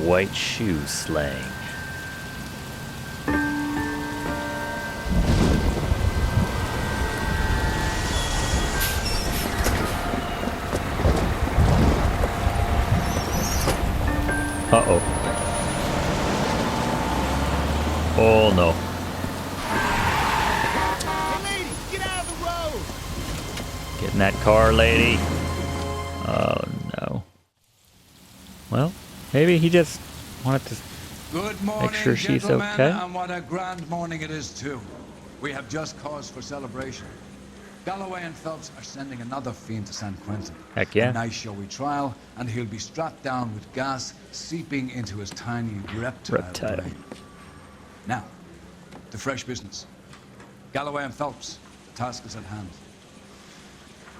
white shoe slang. Uh-oh. Oh no. Hey lady, get out of the road! Get in that car, lady. Oh no. Well, maybe he just wanted to Good morning, make sure she's gentlemen, okay. and what a grand morning it is too. We have just cause for celebration. Galloway and Phelps are sending another fiend to San Quentin. Heck yeah. A nice showy trial, and he'll be strapped down with gas seeping into his tiny reptile brain. Now, to fresh business. Galloway and Phelps, the task is at hand.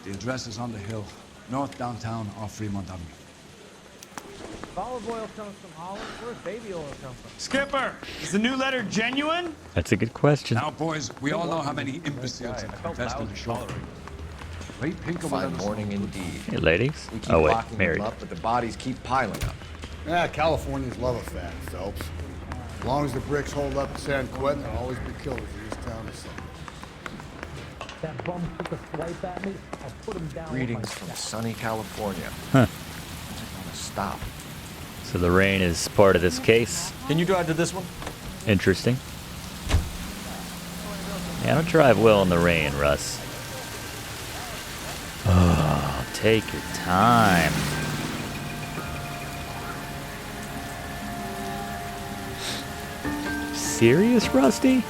The address is on the hill, north downtown off Fremont Avenue. Olive oil comes from Holland. Where's baby oil come from? Skipper, is the new letter genuine? That's a good question. Now, boys, we all know how many imbeciles have confessed in the show. Wait, Pinker will let Fine us morning know. indeed. Hey, ladies. We keep Oh wait, locking married. them up, but the bodies keep piling up. Yeah, Californians love a fat, Phelps. As long as the bricks hold up in San Quentin, there'll always be killers in this town or something. That bum took a swipe at me. I'll put him down. Greetings from sunny California. Huh. When's it gonna stop? So the rain is part of this case. Can you drive to this one? Interesting. Yeah, I don't drive well in the rain, Russ. Oh, take your time. Serious, Rusty?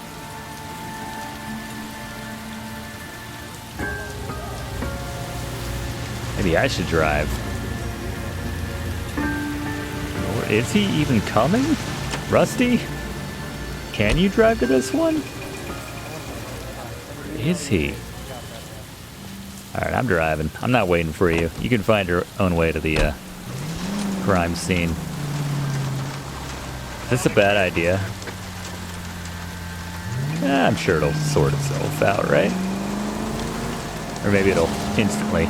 Maybe I should drive. Or is he even coming? Rusty? Can you drive to this one? Is he? Alright, I'm driving. I'm not waiting for you. You can find your own way to the crime scene. Is this a bad idea? I'm sure it'll sort itself out, right? Or maybe it'll instantly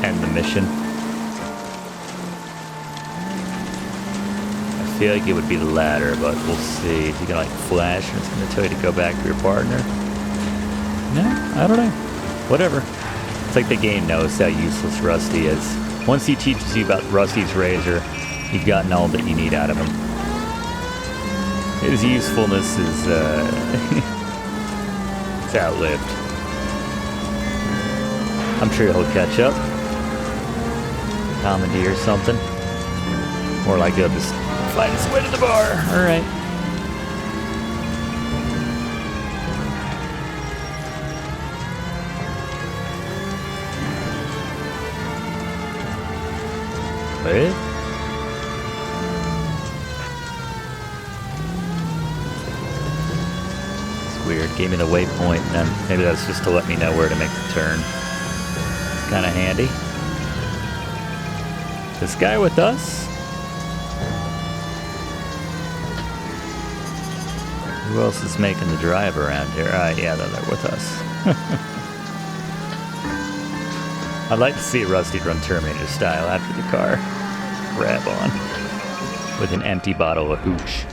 end the mission. I feel like it would be the latter, but we'll see. If you can like flash and it's going to tell you to go back to your partner. No, I don't know. Whatever. It's like the game knows how useless Rusty is. Once he teaches you about Rusty's razor, you've gotten all that you need out of him. His usefulness is, it's outlived. I'm sure he'll catch up. Commandeer something. Or like he'll just find his way to the bar. Alright. What? Weird. Gave me the waypoint, and then maybe that's just to let me know where to make the turn. It's kind of handy. This guy with us? Who else is making the drive around here? Yeah, they're with us. I'd like to see Rusty run Terminator style after the car. Grab on. With an empty bottle of hooch.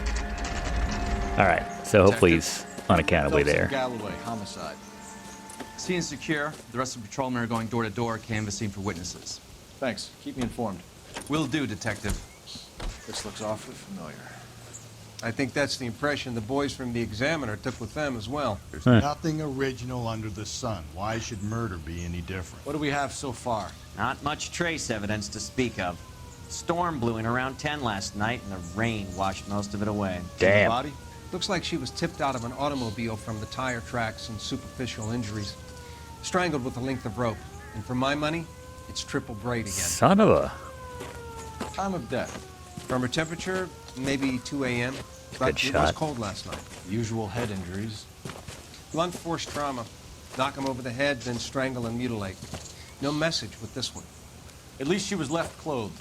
Alright, so hopefully he's unaccountably there. Galloway, homicide. Scene secure. The rest of the patrolmen are going door to door, canvassing for witnesses. Thanks. Keep me informed. Will do, Detective. This looks awfully familiar. I think that's the impression the boys from the Examiner took with them as well. There's nothing original under the sun. Why should murder be any different? What do we have so far? Not much trace evidence to speak of. Storm blew in around 10 last night, and the rain washed most of it away. Damn. The body? Looks like she was tipped out of an automobile from the tire tracks and superficial injuries. Strangled with a length of rope. And for my money, it's triple braid again. Son of a... Time of death. From her temperature, maybe 2 a.m. But Good it was shot. cold last night. Usual head injuries. Blunt force trauma. Knock him over the head, then strangle and mutilate. No message with this one. At least she was left clothed.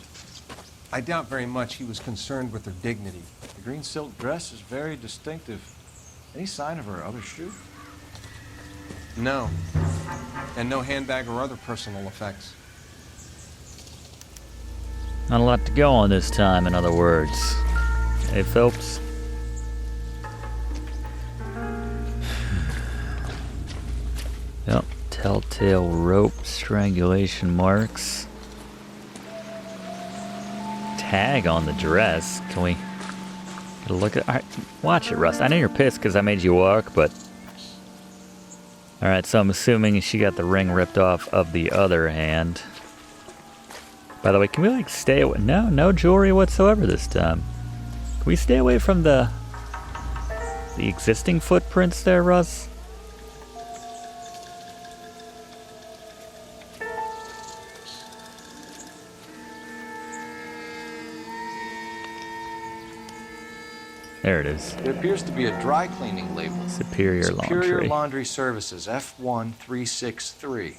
I doubt very much he was concerned with her dignity. The green silk dress is very distinctive. Any sign of her other shoe? No. And no handbag or other personal effects. Not a lot to go on this time, in other words. Hey, Phelps. Yep. Telltale rope strangulation marks. Tag on the dress. Can we get a look at? All right, watch it, Rust. I know you're pissed because I made you walk, but all right. So I'm assuming she got the ring ripped off of the other hand. By the way, can we like stay away? No jewelry whatsoever this time. Can we stay away from the existing footprints there, Russ? There it is. There appears to be a dry cleaning label. Superior Laundry. Laundry Services, F1363.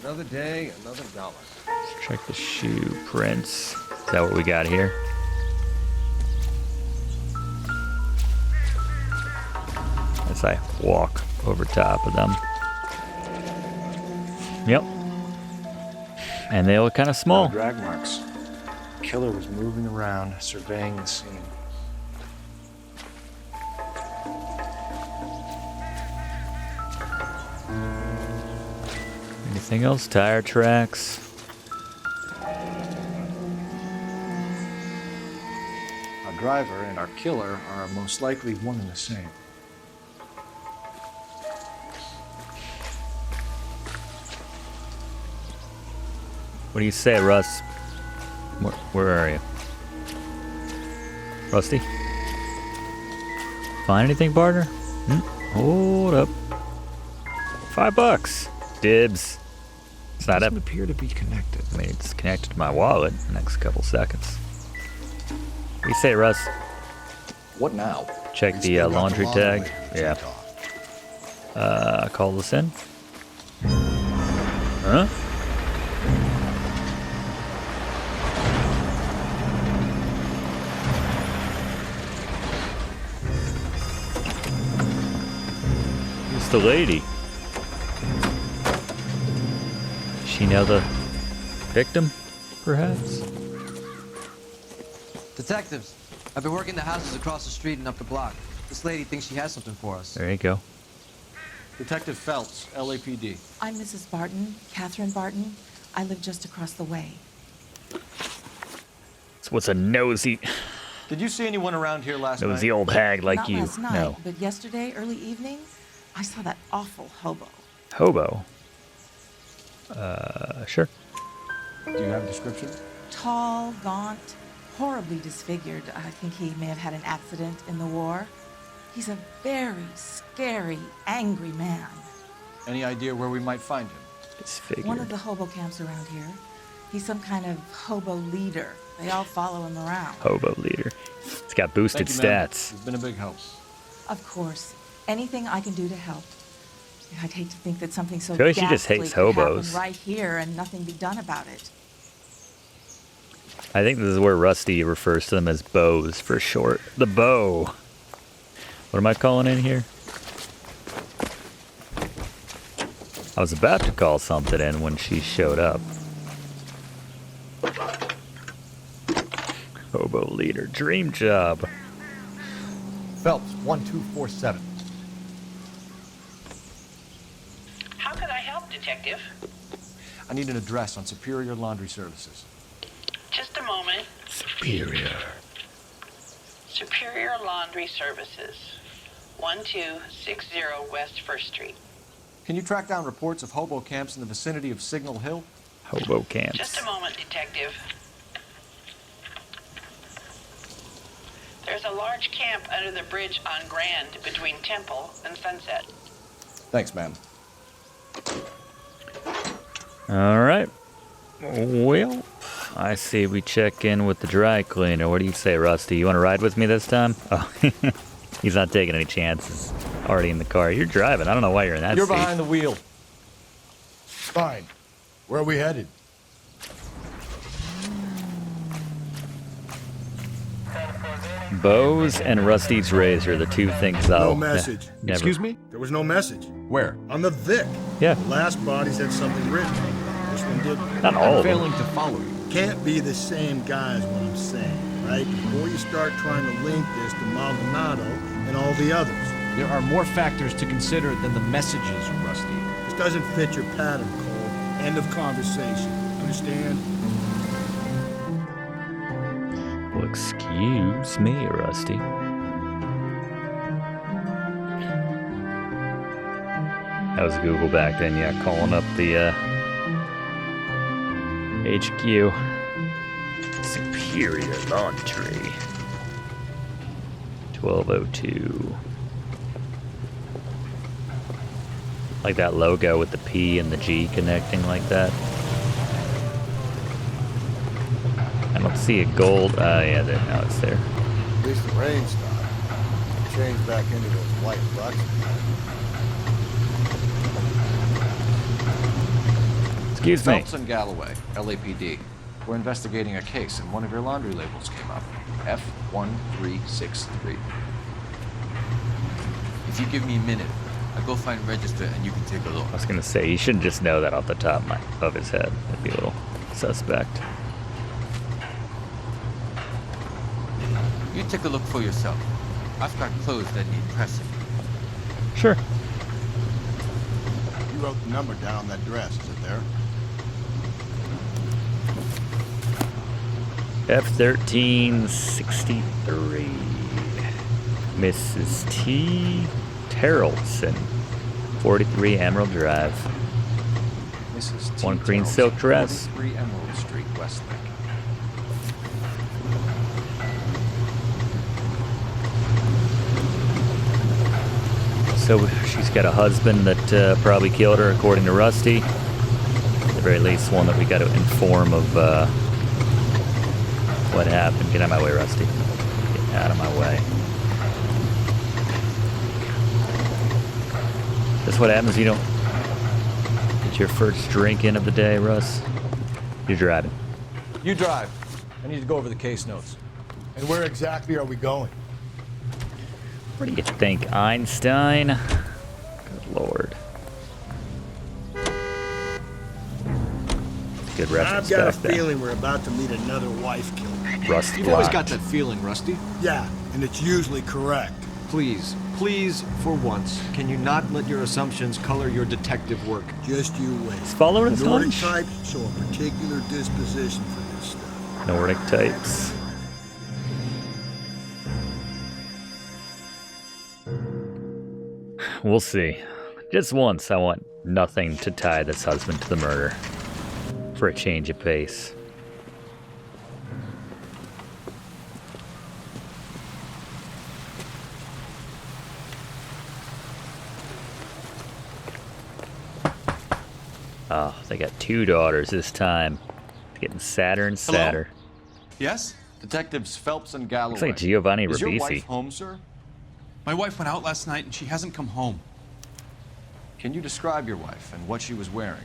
Another day, another dollar. Let's check the shoe prints. Is that what we got here? As I walk over top of them. Yep. And they look kind of small. No drag marks. The killer was moving around, surveying the scene. Anything else? Tire tracks. Our driver and our killer are most likely one and the same. What do you say, Russ? Where are you? Rusty? Find anything, partner? Hold up. $5. Dibs. It's not up. Doesn't appear to be connected. I mean, it's connected to my wallet in the next couple seconds. What do you say, Russ? What now? Check We the still got laundry long tag. way to Yeah. take off. Call this in. Huh? Who's the lady? She know the victim, perhaps? Detectives, I've been working the houses across the street and up the block. This lady thinks she has something for us. There you go. Detective Phelps, LAPD. I'm Mrs. Barton, Catherine Barton. I live just across the way. So what's a nosy Did you see anyone around here last night? nosy old hag like Not you? last night, No. but yesterday, early evening, I saw that awful hobo. Hobo. Sure. Do you have a description? Tall, gaunt, horribly disfigured. I think he may have had an accident in the war. He's a very scary, angry man. Any idea where we might find him? Disfigured. One of the hobo camps around here. He's some kind of hobo leader. They all follow him around. Hobo leader. It's got boosted Thank you, ma'am. stats. You've been a big help. Of course. Anything I can do to help. I'd hate to think that something so I feel like she just ghastly hates could happen hobos. right here and nothing be done about it. I think this is where Rusty refers to them as bows for short. The bow. What am I calling in here? I was about to call something in when she showed up. Hobo leader. Dream job. Phelps, 1247. How can I help, Detective? I need an address on Superior Laundry Services. Just a moment. Superior. Superior Laundry Services, 1260 West 1st Street. Can you track down reports of hobo camps in the vicinity of Signal Hill? Hobo camps. Just a moment, Detective. There's a large camp under the bridge on Grand between Temple and Sunset. Thanks, ma'am. All right. Well, I see we check in with the dry cleaner. What do you say, Rusty? You want to ride with me this time? Oh, he's not taking any chances. Already in the car. You're driving. I don't know why you're in that You're seat. behind the wheel. Fine. Where are we headed? Bows and Rusty's razor, the two things I'll No message. never. Me? There was no message. Where? On the Vic. Yeah. The last body said something written. This one didn't. Not all I'm of them. failing to follow you. Can't be the same guy is what I'm saying, right? Before you start trying to link this to Maldonado and all the others. There are more factors to consider than the messages, Rusty. This doesn't fit your pattern, Cole. End of conversation. Understand? Well, excuse me, Rusty. That was Google back then, yeah, calling up the HQ. Superior Laundry. 1202. Like that logo with the P and the G connecting like that. I don't see a gold. Yeah, now it's there. At least the rain stopped. Changed back into those white bucks. Excuse me. Phelps and Galloway, LAPD. We're investigating a case, and one of your laundry labels came up. F1363. If you give me a minute, I'll go find register and you can take a look. I was gonna say, he shouldn't just know that off the top of his head. That'd be a little suspect. You take a look for yourself. I've got clothes that need pressing. Sure. You wrote the number down on that dress. Is it there? F1363. Mrs. T. Terrellson. 43 Emerald Drive. Mrs. T. One green Terrellson, silk dress. 43 Emerald Street, Westlake. So she's got a husband that probably killed her, according to Rusty. At the very least, one that we got to inform of what happened. Get out of my way, Rusty. Get out of my way. That's what happens. You don't get your first drink in of the day, Russ. You're driving. You drive. I need to go over the case notes. And where exactly are we going? Where do you think, Einstein? Good lord. Good reference I've got a back then. feeling we're about to meet another wife killer. Rust You've always blocked. got that feeling, Rusty. Yeah, and it's usually correct. Please, for once, can you not let your assumptions color your detective work? Just you wait. He's following his Nordic hunch. types show a particular disposition for this stuff. Nordic types. We'll see. Just once, I want nothing to tie this husband to the murder. For a change of pace. Oh, they got two daughters this time. It's getting sadder and sadder. Yes? Detectives Phelps and Galloway. Looks like Giovanni Is your Ribisi. wife home, sir? My wife went out last night and she hasn't come home. Can you describe your wife and what she was wearing?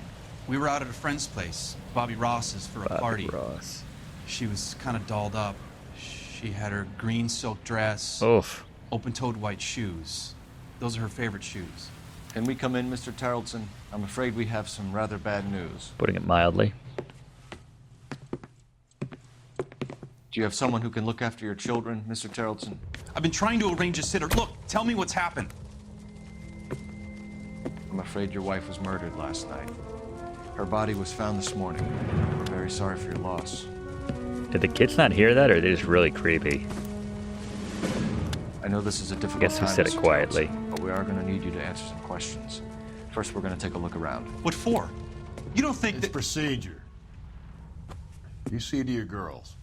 We were out at a friend's place, Bobby Ross's, for a party. Ross. She was kind of dolled up. She had her green silk dress, Oof. open-toed white shoes. Those are her favorite shoes. Can we come in, Mr. Tarleton? I'm afraid we have some rather bad news. Putting it mildly. Do you have someone who can look after your children, Mr. Tarleton? I've been trying to arrange a sitter. Look, tell me what's happened. I'm afraid your wife was murdered last night. Her body was found this morning. We're very sorry for your loss. Did the kids not hear that, or are they just really creepy? I know this is a difficult Guess we time, said it Mr. quietly. Tarleton, but we are going to need you to answer some questions. First, we're going to take a look around. What for? You don't think It's that... procedure. You see to your girls.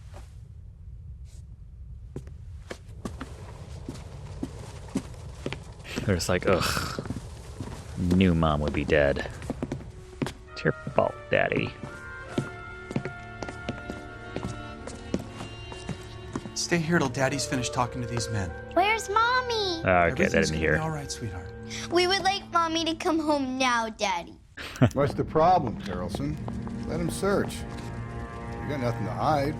They're just like, ugh. Knew mom would be dead. It's your fault, Daddy. Stay here till Daddy's finished talking to these men. Where's Mommy? Okay, that Everything's didn't gonna hear. be all right, sweetheart. We would like Mommy to come home now, Daddy. What's the problem, Tarleton? Let him search. You got nothing to hide.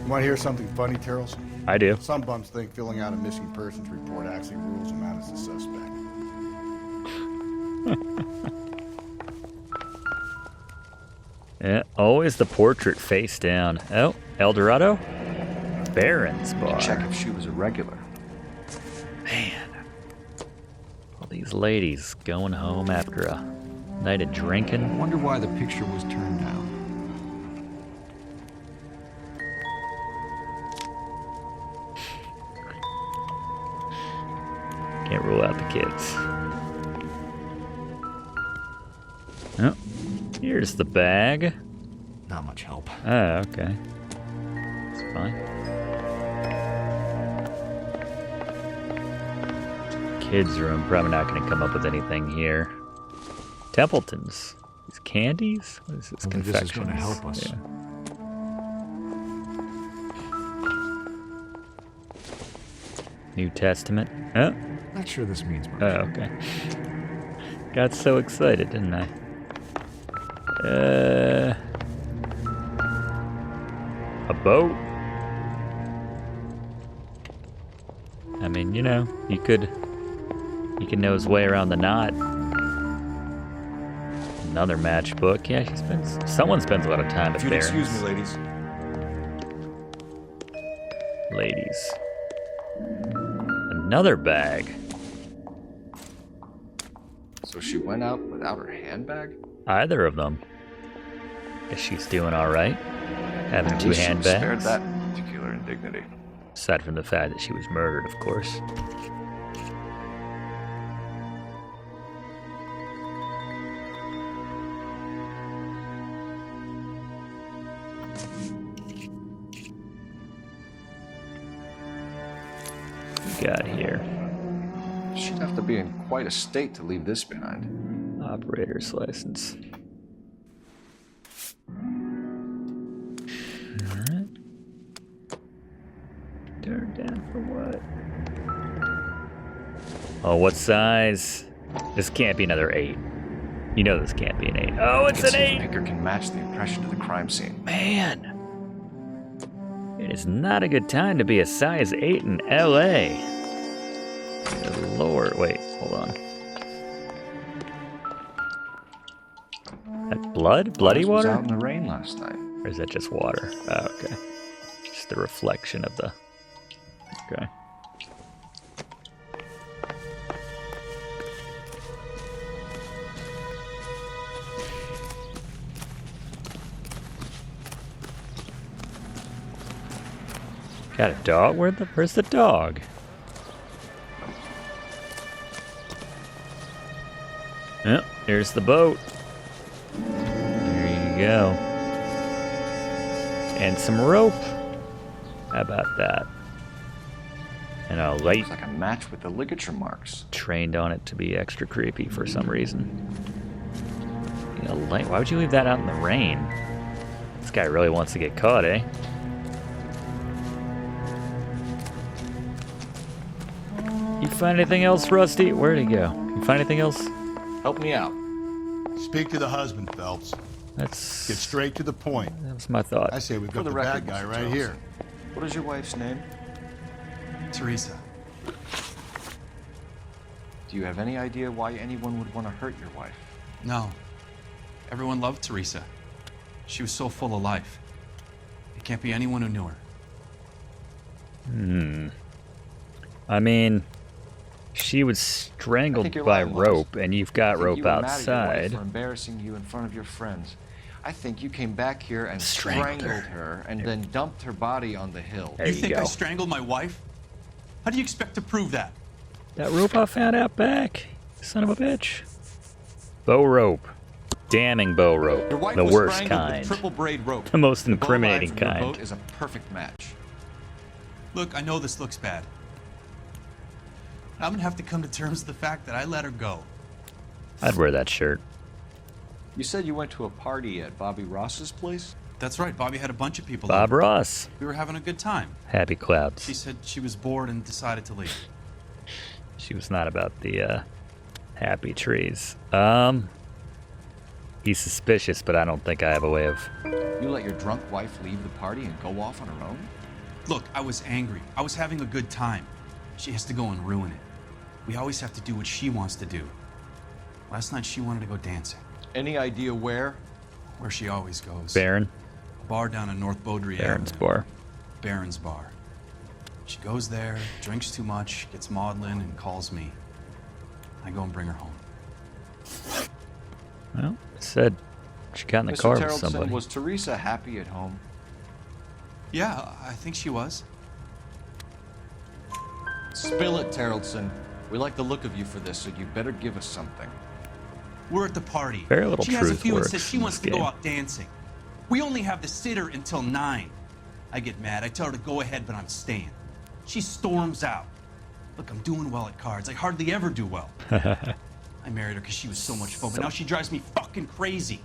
You want to hear something funny, Tarleton? I do. Some bums think filling out a missing persons report actually rules him out as a suspect. Yeah, always the portrait face down. Oh, El Dorado? Baron's bar. Check if she was a regular. Man. All these ladies going home after a night of drinking. I wonder why the picture was turned down. Can't rule out the kids. Oh, here's the bag. Not much help. Oh, okay. It's fine. Kids' room. Probably not going to come up with anything here. Templeton's. These candies? What is this? Maybe Confections. this is going to help us. Yeah. New Testament. Oh. Not sure this means much. Oh, okay. Got so excited, didn't I? A boat? I mean, you know, he can know his way around the knot. Another matchbook. Yeah, someone spends a lot of time at If you'd Barron's. excuse me, ladies. Ladies. Another bag. So she went out without her handbag? Either of them. Guess she's doing all right. Having two She was spared handbags. that particular indignity. Aside from the fact that she was murdered, of course. Got here? She'd have to be in quite a state to leave this behind. Operator's license. Alright. Turned down for what? Oh, what size? This can't be another 8. You know this can't be an 8. Oh, it's an 8! Picker can match the impression to the crime scene. Man! It is not a good time to be a size 8 in LA. Good Lord, wait, hold on. That blood? Bloody Was water? out in the rain last night. Or is that just water? Oh, okay. Just the reflection of the... Okay. Got a dog? Where's the dog? Yep, here's the boat. There you go. And some rope. How about that? And a light. Looks like a match with the ligature marks. Trained on it to be extra creepy for some reason. You know, light. Why would you leave that out in the rain? This guy really wants to get caught, eh? You find anything else, Rusty? Where'd he go? You find anything else? Help me out. Speak to the husband, Phelps. Let's get straight to the point. That was my thought. I say we've For got the record, bad guy Mr. right Jones, here. What is your wife's name? Teresa. Do you have any idea why anyone would want to hurt your wife? No. Everyone loved Teresa. She was so full of life. It can't be anyone who knew her. I mean, she was strangled by rope, and you've got rope outside. For embarrassing you in front of your friends. I think you came back here and strangled her and then dumped her body on the hill. There You you think go. I strangled my wife? How do you expect to prove that? That rope I found out back. Son of a bitch. Bow rope. Damning bow rope. Your wife The was worst strangled kind. with triple braid rope. The most The bow line incriminating from your kind. boat is a perfect match. Look, I know this looks bad. I'm gonna have to come to terms with the fact that I let her go. I'd wear that shirt. You said you went to a party at Bobby Ross's place? That's right, Bobby had a bunch of people Bob over. Ross. We were having a good time. Happy clouds. She said she was bored and decided to leave. She was not about the happy trees. He's suspicious, but I don't think I have a way of... You let your drunk wife leave the party and go off on her own? Look, I was angry. I was having a good time. She has to go and ruin it. We always have to do what she wants to do. Last night she wanted to go dancing. Any idea where? Where she always goes. Baron. A bar down in North Baudry Baron's Avenue. bar. Baron's bar. She goes there, drinks too much, gets maudlin, and calls me. I go and bring her home. Well, I said she got in the Mr. car with Terrellson, somebody. was Teresa happy at home? Yeah, I think she was. Spill it, Terrellson. We like the look of you for this, so you better give us something. We're at the party. Very little she has a truth few and works says she in wants this to go game. out dancing. We only have the sitter until 9. I get mad. I tell her to go ahead, but I'm staying. She storms out. Look, I'm doing well at cards. I hardly ever do well. I married her because she was so much fun, but now she drives me fucking crazy.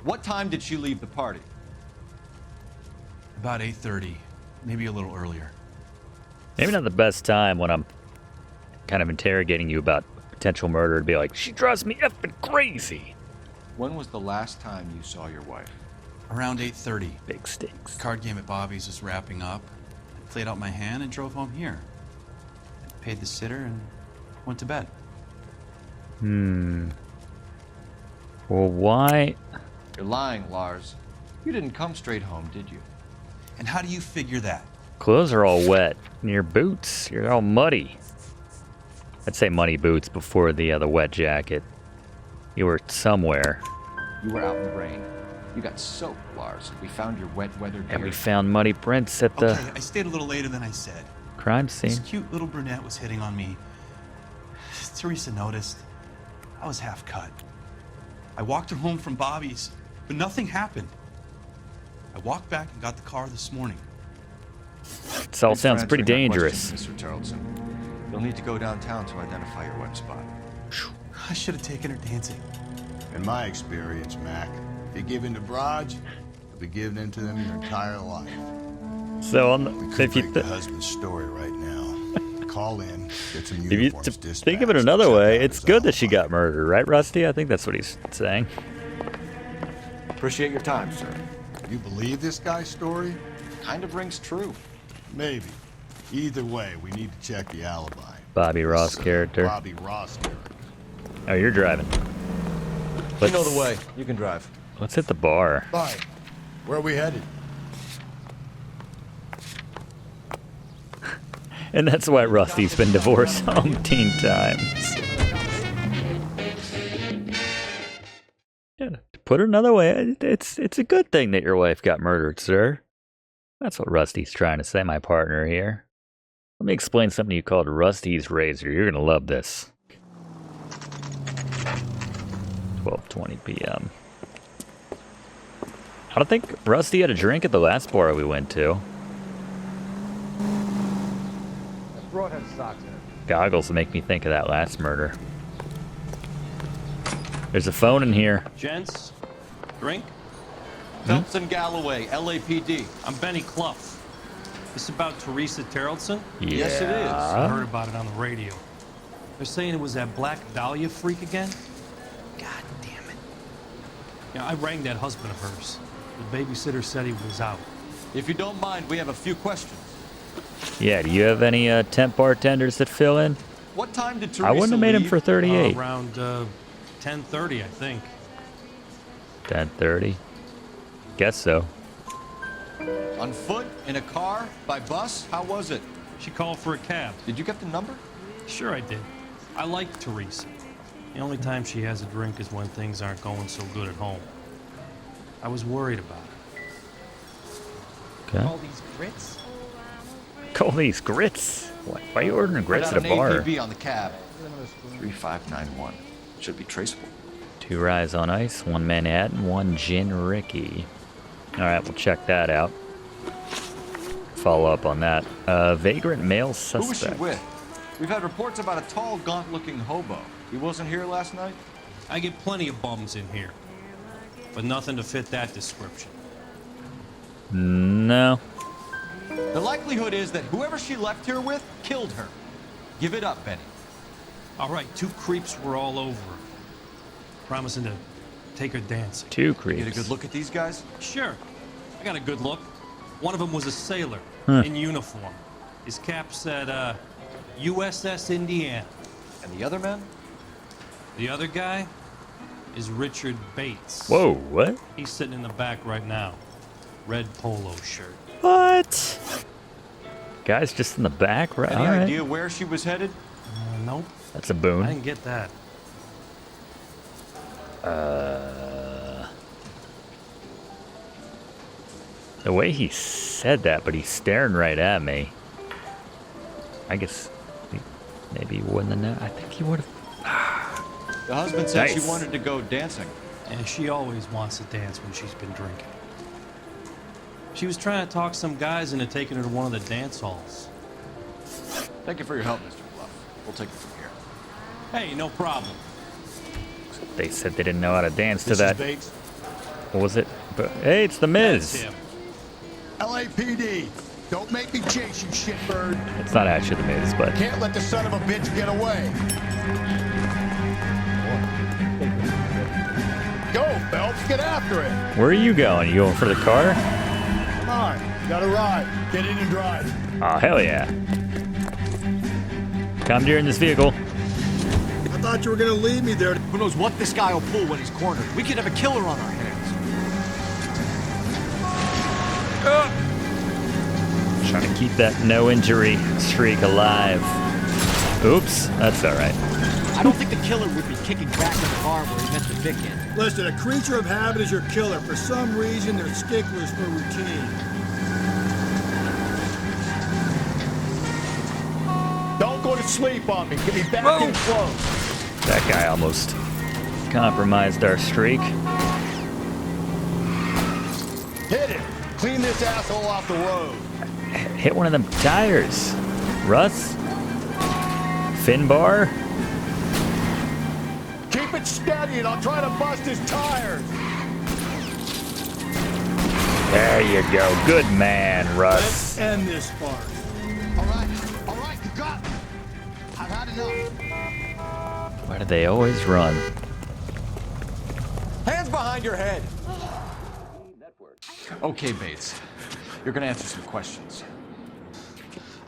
What time did she leave the party? About 8:30, maybe a little earlier. Maybe not the best time when I'm kind of interrogating you about potential murder to be like, she drives me effing crazy. When was the last time you saw your wife? Around 8:30. Big stakes. The card game at Bobby's was wrapping up. I played out my hand and drove home here. I paid the sitter and went to bed. Well, why? You're lying, Lars. You didn't come straight home, did you? And how do you figure that? Clothes are all wet. And your boots, you're all muddy. I'd say muddy boots before the wet jacket. You were somewhere. You were out in the rain. You got soaked, Lars. We found your wet weather gear. And we found muddy prints at the Okay, I stayed a little later than I said. crime scene. This cute little brunette was hitting on me. Teresa noticed. I was half cut. I walked her home from Bobby's, but nothing happened. I walked back and got the car this morning. This all sounds pretty dangerous. Mr. Terrellson. You'll need to go downtown to identify your wet spot. I should have taken her dancing. In my experience, Mac, if you give in to broads, you'll be giving in to them your entire life. So on We the, could if you break the husband's story right now. Call in, get some if you uniforms to dispatched. think of it another way, check out it's his good that she alibi. got murdered, right, Rusty? I think that's what he's saying. Appreciate your time, sir. You believe this guy's story? Kind of rings true. Maybe. Either way, we need to check the alibi. Bobby Ross character. Bobby Ross character. Oh, you're driving. You know the way. You can drive. Let's hit the bar. Bye. Where are we headed? And that's why Rusty's been divorced umpteen times. Yeah, to put it another way, it's a good thing that your wife got murdered, sir. That's what Rusty's trying to say, my partner here. Let me explain something you called Rusty's Razor. You're gonna love this. 12:20 p.m. I don't think Rusty had a drink at the last bar we went to. That broad has socks in it. Goggles make me think of that last murder. There's a phone in here. Gents, drink? Phelps and Galloway, LAPD. I'm Benny Clough. This about Teresa Terrellson? Yes, it is. I heard about it on the radio. They're saying it was that Black Dahlia freak again? God damn it. Yeah, I rang that husband of hers. The babysitter said he was out. If you don't mind, we have a few questions. Yeah, do you have any temp bartenders that fill in? What time did Teresa I wouldn't have made him leave? for 38. Around 10:30, I think. 10:30. Guess so. On foot? In a car? By bus? How was it? She called for a cab. Did you get the number? Sure I did. I like Teresa. The only time she has a drink is when things aren't going so good at home. I was worried about her. Okay. All these grits? Call these grits. Why are you ordering grits Put at out a bar? an APB on the cab. 3591. Should be traceable. 2 Rise on Ice, 1 Manhattan, 1 Gin Ricky. Alright, we'll check that out. Follow up on that. Vagrant male Who was she suspect. with? We've had reports about a tall, gaunt-looking hobo. He wasn't here last night? I get plenty of bums in here, but nothing to fit that description. No. The likelihood is that whoever she left here with killed her. Give it up, Benny. All right, 2 creeps were all over her, promising to take her dancing. 2 creeps. Get a good look at these guys? Sure, I got a good look. One of them was a sailor in uniform. His cap said, USS Indiana. And the other men? The other guy is Richard Bates. Whoa, what? He's sitting in the back right now. Red polo shirt. What? Guy's just in the back, right? Any All right. idea where she was headed? Nope. That's a boon. I didn't get that. The way he said that, but he's staring right at me. I guess maybe he wouldn't have known. I think he would have. The husband said Nice. she wanted to go dancing. And she always wants to dance when she's been drinking. She was trying to talk some guys into taking her to one of the dance halls. Thank you for your help, Mr. Bluff. We'll take it from here. Hey, no problem. They said they didn't know how to dance to This that. is Bates. What was it? But, hey, it's the Miz. That's him. LAPD. Don't make me chase you, shitbird. It's not actually the Miz, but Can't let the son of a bitch get away. Go, Phelps. Get after it. where are you going? You going for the car? Come on. You got a ride. Get in and drive. Oh, hell yeah. Commandeer in this vehicle. I thought you were going to leave me there. Who knows what this guy will pull when he's cornered? We could have a killer on our hands. Trying to keep that no injury streak alive. Oops, that's all right. I don't think the killer would be kicking back in the bar where he met the Vic in. Listen, a creature of habit is your killer. For some reason, they're sticklers for routine. Don't go to sleep on me. Get me back in close. That guy almost compromised our streak. Hit it. Clean this asshole off the road. Hit one of them tires. Russ? Finbar? Keep it steady and I'll try to bust his tires. There you go. Good man, Russ. Let's end this farce. All right, you got me. I've had enough. Why do they always run? Hands behind your head. Okay, Bates. You're gonna answer some questions.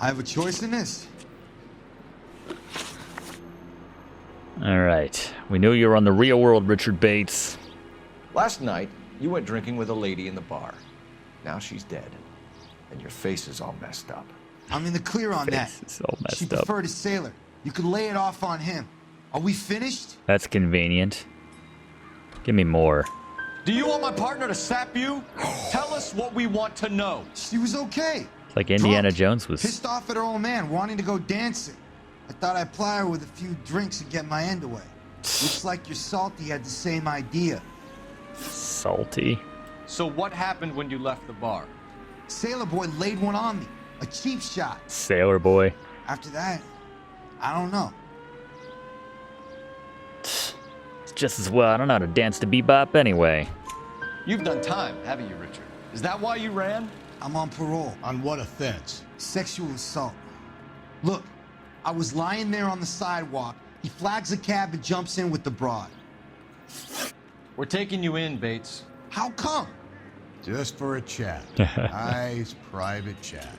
I have a choice in this. All right. We knew you were on the real world, Richard Bates. Last night, you went drinking with a lady in the bar. Now she's dead. And your face is all messed up. I'm in the clear on that. Face is all messed She up. preferred a sailor. You could lay it off on him. Are we finished? That's convenient. Give me more. Do you want my partner to sap you? Tell us what we want to know. She was okay. It's like Indiana Drunk. Jones was. Pissed off at her old man, wanting to go dancing. I thought I'd ply her with a few drinks and get my end away. Looks like your Salty had the same idea. Salty. So what happened when you left the bar? Sailor boy laid one on me. A cheap shot. Sailor boy. After that, I don't know. It's just as well. I don't know how to dance to bebop anyway. You've done time, haven't you, Richard? Is that why you ran? I'm on parole. On what offense? Sexual assault. Look, I was lying there on the sidewalk. He flags a cab and jumps in with the broad. We're taking you in, Bates. How come? Just for a chat. Nice private chat.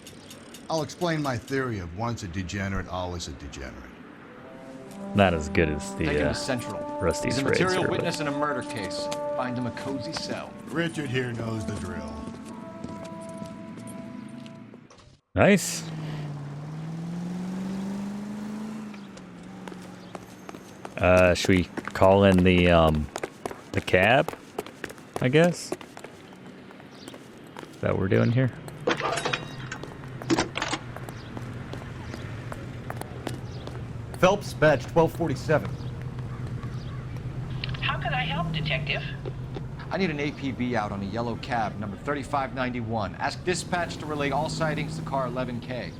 I'll explain my theory of once a degenerate, always a degenerate. Not as good as Take him the to Central. Rusty's He's a material razor, witness in a murder case. Find him a cozy cell. Richard here knows the drill. Nice. Should we call in the cab? I guess. Is that what we're doing here? Phelps, badge 1247. How can I help, Detective? I need an APB out on a yellow cab, number 3591. Ask dispatch to relay all sightings to car 11K.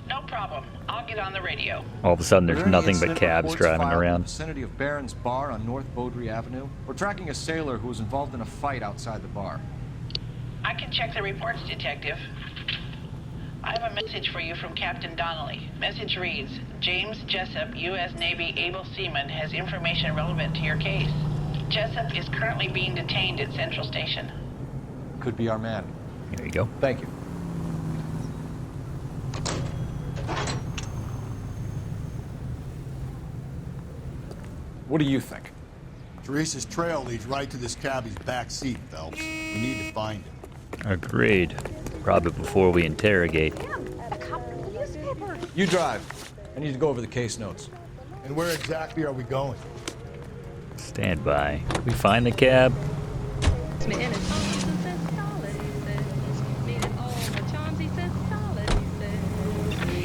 No problem. I'll get on the radio. All of a sudden, Are there's there any nothing but incident cabs reports driving filed in around. the vicinity of Barron's Bar on North Beaudry Avenue. We're tracking a sailor who was involved in a fight outside the bar. I can check the reports, Detective. I have a message for you from Captain Donnelly. Message reads, James Jessup, U.S. Navy able seaman, has information relevant to your case. Jessup is currently being detained at Central Station. Could be our man. There you go. Thank you. What do you think? Teresa's trail leads right to this cabbie's back seat, Phelps. We need to find him. Agreed. Probably before we interrogate. You drive. I need to go over the case notes. And where exactly are we going? Stand by. We find the cab.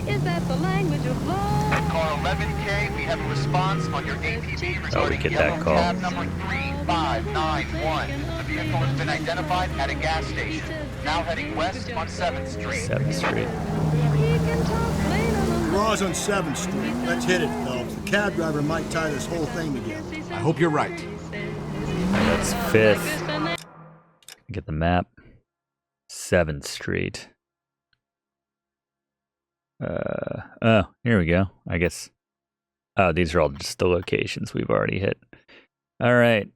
Is that the language of love? Car 11K, we have a response on your APB regarding get yellow that call. cab number 3591. The vehicle has been identified at a gas station. Now heading west on 7th Street. 7th Street. Garage on 7th Street. Let's hit it, Phelps. The cab driver might tie this whole thing together. I hope you're right. That's 5th. Get the map. 7th Street. Oh, here we go. I guess. Oh, these are all just the locations we've already hit. All right.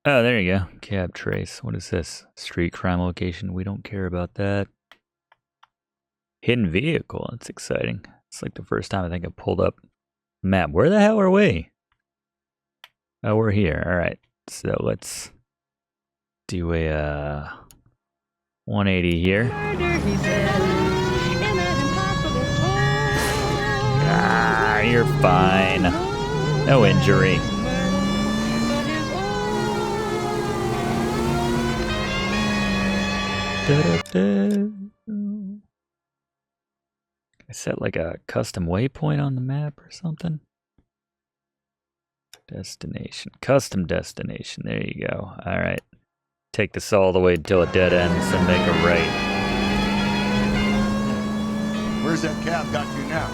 Oh, there you go. Cab trace. What is this? Street crime location. We don't care about that. Hidden vehicle. That's exciting. It's like the first time I think I pulled up map. Where the hell are we? Oh, we're here. All right. So let's do a 180 here. Ah, you're fine. No injury. I set like a custom waypoint on the map or something. Destination. Custom destination. There you go. All right. Take this all the way until it dead ends and make a right. Where's that cab got you now?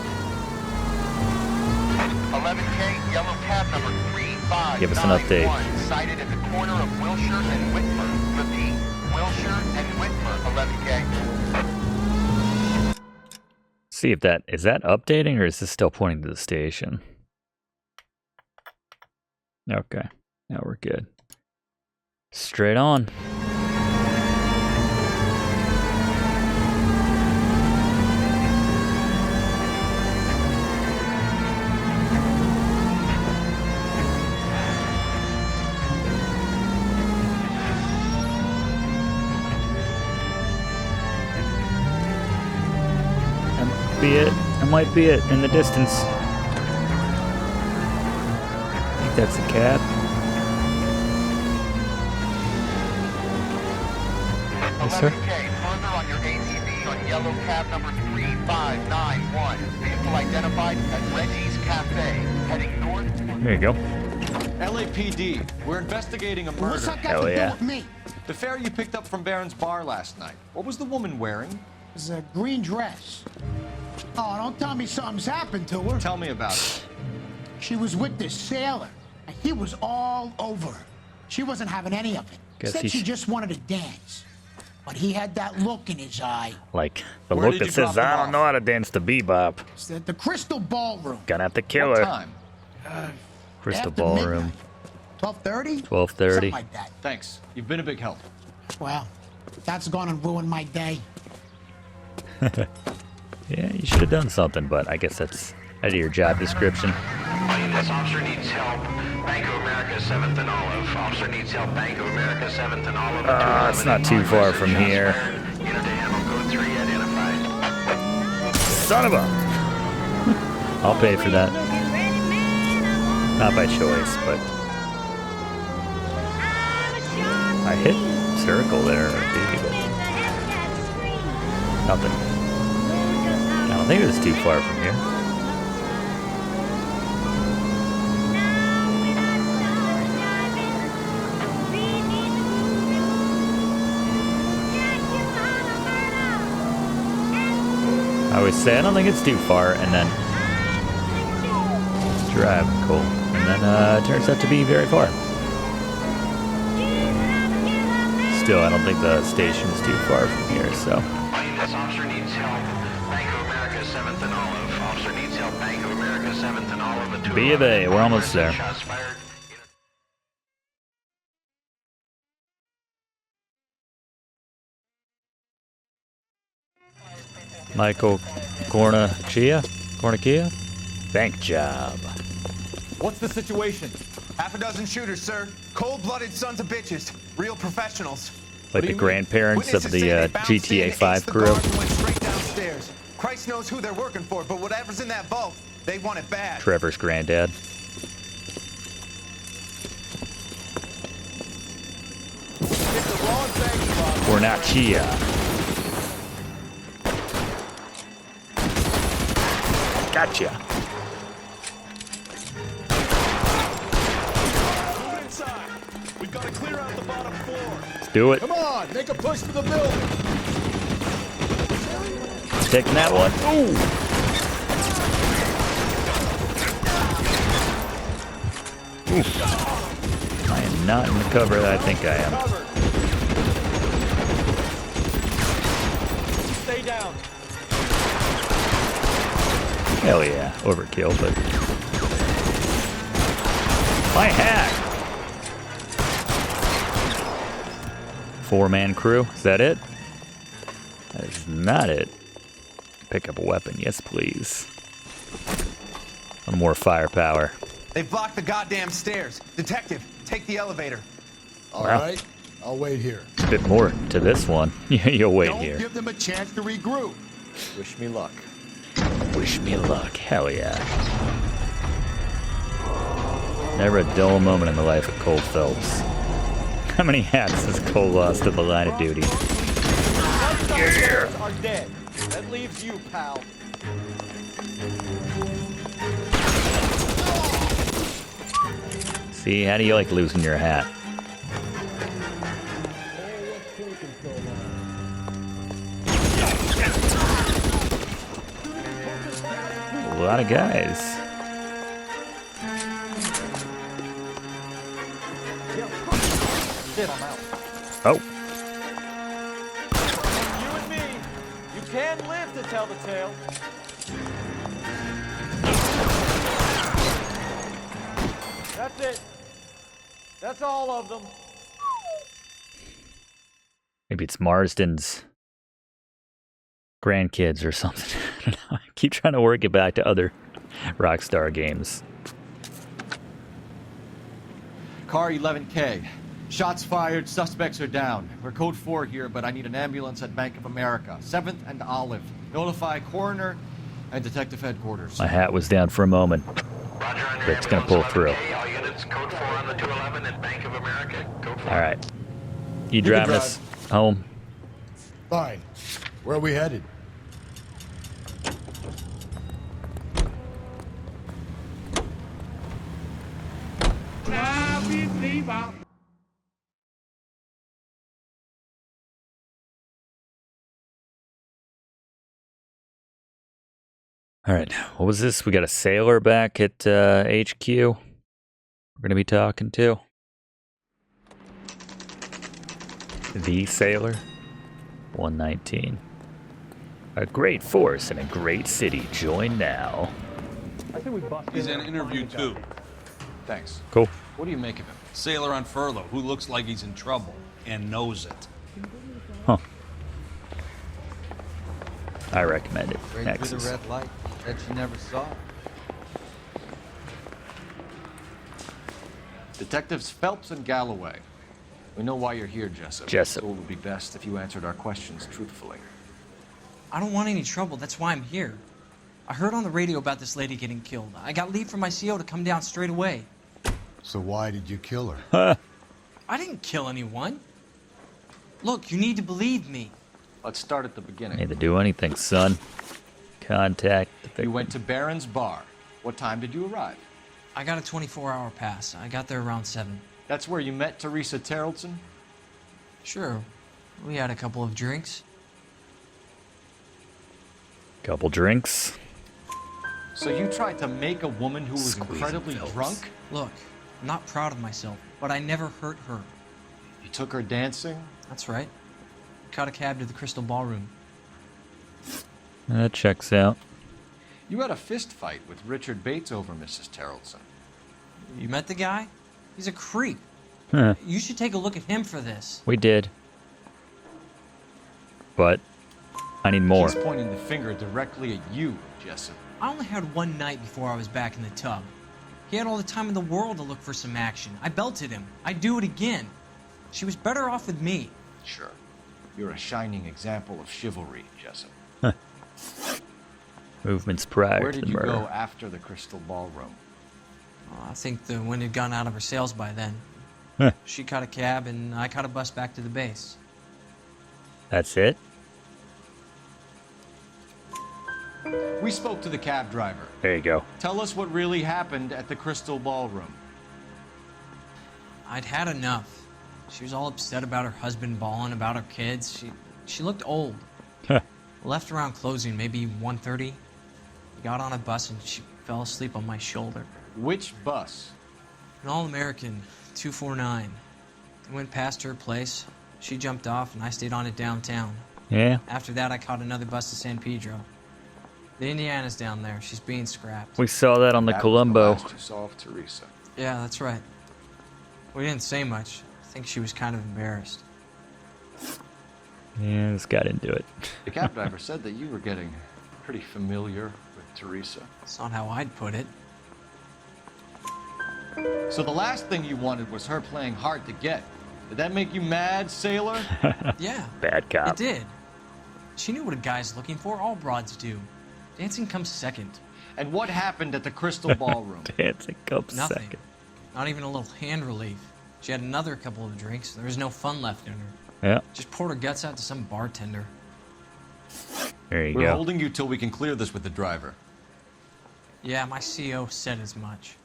11K, yellow cab number 3591. Give us an update. Sighted at the corner of Wilshire and Whitmer. Repeat, Wilshire and Whitmer, 11K. See if that is that updating or is this still pointing to the station? Okay, now we're good. Straight on. Be it. That might be it in the distance. I think that's a cab. Yes, sir. Further on your ATV on yellow cab number 3591. Vehicle identified as Reggie's Cafe. Heading north. There you go. LAPD, we're investigating a murder. What's that got to do with me? The fare you picked up from Barron's bar last night. What was the woman wearing? It was a green dress. Oh, don't tell me something's happened to her. Tell me about it. She was with this sailor, and he was all over her. She wasn't having any of it. Guess Said she just wanted to dance. But he had that look in his eye. Like the look that says, I don't know how to dance the bebop. It's at the Crystal Ballroom. Gonna have to kill her. What time? Crystal Ballroom. 12:30? 12:30. Something like that. Thanks. You've been a big help. Well, that's gonna ruin my day. Yeah, you should have done something, but I guess that's out of your job description. This officer needs help. Bank of America, 7th and Olive. Officer needs help. Bank of America, 7th and Olive. It's not too far from here. Unit to handle code 3 identified. Son of a... I'll pay for that. Not by choice, but... I hit circle there, but... Nothing. I don't think it was too far from here. I always say I don't think it's too far, and then drive, cool, and then it turns out to be very far. Still, I don't think the station's too far from here, so. This officer needs help. Bank of America, 7th and Olive. Officer needs help. Bank of America, 7th and Olive. B of A, we're almost there. Shots fired. Michael Cornachia? Bank job. What's the situation? Half a dozen shooters, sir. Cold-blooded sons of bitches. Real professionals. Like the grandparents of the GTA 5 crew. Went straight downstairs. Christ knows who they're working for, but whatever's in that vault, they want it bad. Trevor's granddad. Cornacchia. Gotcha. Move inside. We've got to clear out the bottom floor. Let's do it. Come on, make a push for the building. Taking that one. Ooh. Ooh. I am not in the cover that I think I am. Stay down. Hell yeah, overkill, but my hack. 4-man crew, is that it? That is not it. Pick up a weapon, yes please. One more firepower. They've blocked the goddamn stairs. Detective, take the elevator. All right, I'll wait here. A bit more to this one. You'll wait here. Don't give them a chance to regroup. Wish me luck. Wish me luck. Hell yeah. Never a dull moment in the life of Cole Phelps. How many hats has Cole lost to the line of duty? Yeah. Are dead. That leaves you, pal. See, how do you like losing your hat? A lot of guys. Shit, I'm out. Oh. You and me, you can live to tell the tale. That's it. That's all of them. Maybe it's Marsden's grandkids or something. I don't know. I keep trying to work it back to other Rockstar games. Car 11K. Shots fired, suspects are down. We're code 4 here, but I need an ambulance at Bank of America. 7th and Olive. Notify coroner and detective headquarters. My hat was down for a moment. Rick's gonna pull through. All units, code 4 on the 211 at Bank of America. Code 4. Alright. You driving us home? Fine. Where are we headed? Alright, what was this? We got a sailor back at HQ. We're gonna be talking to. The sailor. 119. A great force in a great city. Join now. I think we busted. He's in interview too. Thanks. Cool. What do you make of him? Sailor on furlough who looks like he's in trouble and knows it. Huh. I recommend it. Right through Nexus. the red light that you never saw. Detectives Phelps and Galloway. We know why you're here, Jessup. Jessup. So it would be best if you answered our questions truthfully. I don't want any trouble. That's why I'm here. I heard on the radio about this lady getting killed. I got leave from my CO to come down straight away. So why did you kill her? I didn't kill anyone. Look, you need to believe me. Let's start at the beginning. Need to do anything, son. Contact the victim. You went to Barron's Bar. What time did you arrive? I got a 24-hour pass. I got there around 7. That's where you met Teresa Terrellson? Sure. We had a couple of drinks. Couple drinks. So you tried to make a woman who was Squeeze incredibly Phelps. drunk? Look, I'm not proud of myself, but I never hurt her. You took her dancing? That's right. Caught a cab to the Crystal Ballroom. That checks out. You had a fist fight with Richard Bates over Mrs. Terrellson. You met the guy? He's a creep. Huh. You should take a look at him for this. We did. But I need more. He's pointing the finger directly at you, Jessup. I only had one night before I was back in the tub. He had all the time in the world to look for some action. I belted him. I'd do it again. She was better off with me. Sure. You're a shining example of chivalry, Jessup. Movements prior Where to did the you murder. go after the Crystal Ballroom? I think the wind had gone out of her sails by then. She caught a cab, and I caught a bus back to the base. That's it? We spoke to the cab driver. There you go. Tell us what really happened at the Crystal Ballroom. I'd had enough. She was all upset about her husband bawling about her kids. She looked old. Left around closing, maybe 1:30. Got on a bus and she fell asleep on my shoulder. Which bus? An All-American 249. I went past her place. She jumped off and I stayed on it downtown. Yeah. After that, I caught another bus to San Pedro. The Indiana's down there. She's being scrapped. We saw that on the Colombo. You saw of Teresa. Yeah, that's right. We didn't say much. I think she was kind of embarrassed. Yeah, this got into it. The cab driver said that you were getting pretty familiar with Teresa. That's not how I'd put it. So the last thing you wanted was her playing hard to get. Did that make you mad, sailor? Yeah. Bad cop. It did. She knew what a guy's looking for. All broads do. Dancing comes second. And what happened at the Crystal Ballroom? Dancing comes Nothing. second. Not even a little hand relief. She had another couple of drinks. There was no fun left in her. Yeah. Just poured her guts out to some bartender. There you We're go. holding you till we can clear this with the driver. Yeah, my CO said as much.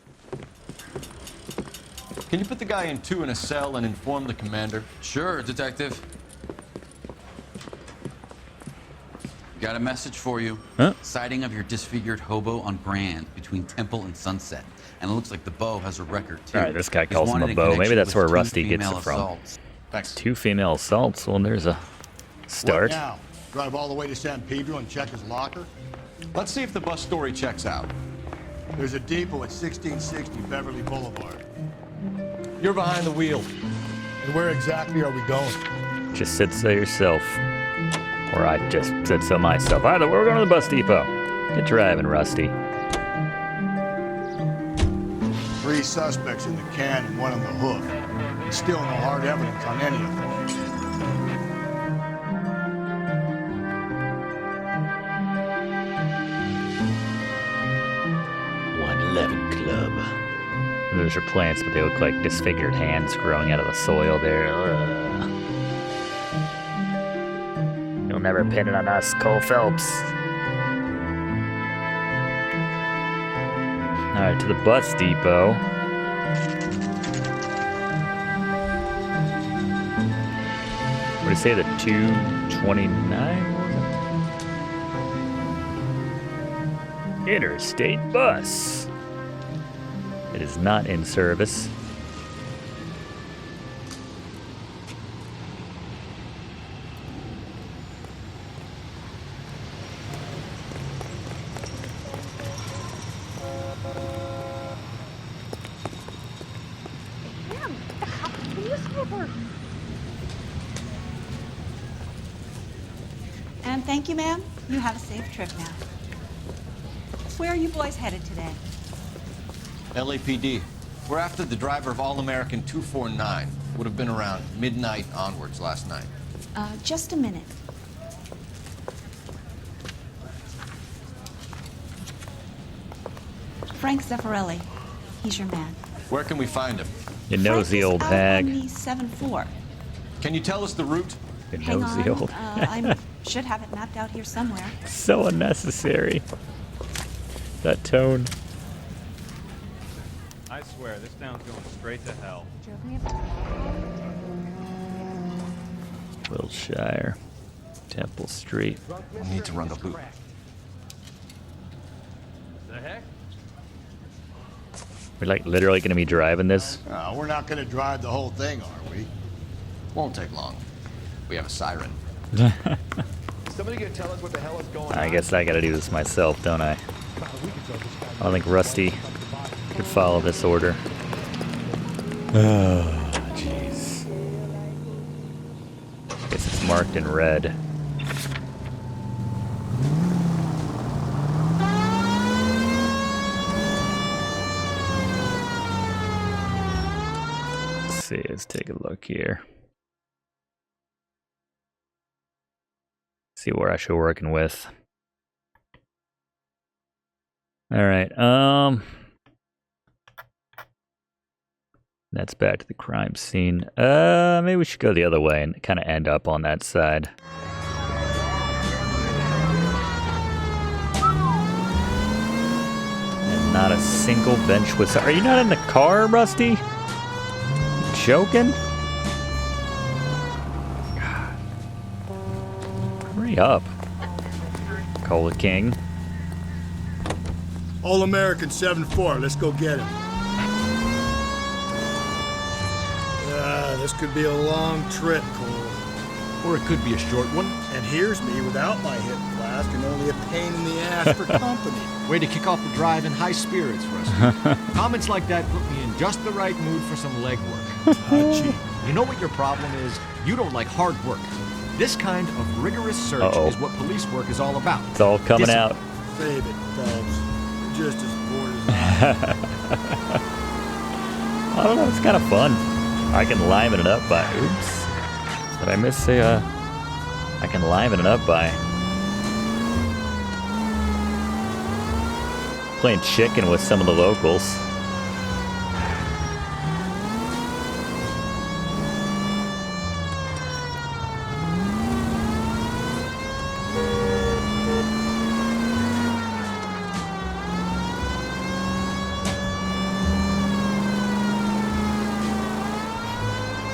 Can you put the guy in two in a cell and inform the commander? Sure, Detective. Got a message for you. Huh? Sighting of your disfigured hobo on Grand between Temple and Sunset. And it looks like the Bo has a record, too. All right, this guy He's calls him wanted a in Bo. Maybe connection that's with where 2 Rusty gets female it from. assaults. Thanks. 2 female assaults. Well, there's a start. What now? Drive all the way to San Pedro and check his locker? Let's see if the bus story checks out. There's a depot at 1660 Beverly Boulevard. You're behind the wheel. And where exactly are we going? Just said so yourself. Or I just said so myself. Either way, we're going to the bus depot. Get driving, Rusty. 3 suspects in the can and 1 on the hook. And still no hard evidence on any of them. Club. Those are plants, but they look like disfigured hands growing out of the soil there. Ugh. You'll never pin it on us, Cole Phelps. Alright, to the bus depot. What did you say, the 229? Interstate bus. It is not in service. Damn, the hell newspaper. And thank you, ma'am. You have a safe trip now. Where are you boys headed today? LAPD. We're after the driver of All-American 249. Would have been around midnight onwards last night. Just a minute. Frank Zeffirelli. He's your man. Where can we find him? You nosy old Out hag. on the 7-4. Can you tell us the route? You Hang nosy on. old I should have it mapped out here somewhere. So unnecessary. That tone. I swear, this town's going straight to hell. Wilshire. Temple Street. We need to run the loop. The heck? We're like literally going to be driving this. We're not going to drive the whole thing, are we? Won't take long. We have a siren. Somebody gonna tell us what the hell is going on? I guess I got to do this myself, don't I? I don't think Rusty could follow this order. Oh, jeez. Guess it's marked in red. see. Let's take a look here. See what we're actually working with. All right. That's back to the crime scene. Maybe we should go the other way and kind of end up on that side. And not a single bench was. Are you not in the car, Rusty? You joking? God. Hurry up, Cola King. All American 7-4. Let's go get him. This could be a long trip, Cole. Or it could be a short one. And here's me without my hip flask and only a pain in the ass for company. Way to kick off the drive in high spirits, Rusty. Comments like that put me in just the right mood for some legwork. Gee. You know what your problem is? You don't like hard work. This kind of rigorous search is what police work is all about. It's all coming out. Save it, Phelps. You're just as bored as I am. I don't know, it's kind of fun. I can liven it up by... Oops. Did I miss a... I can liven it up by... playing chicken with some of the locals.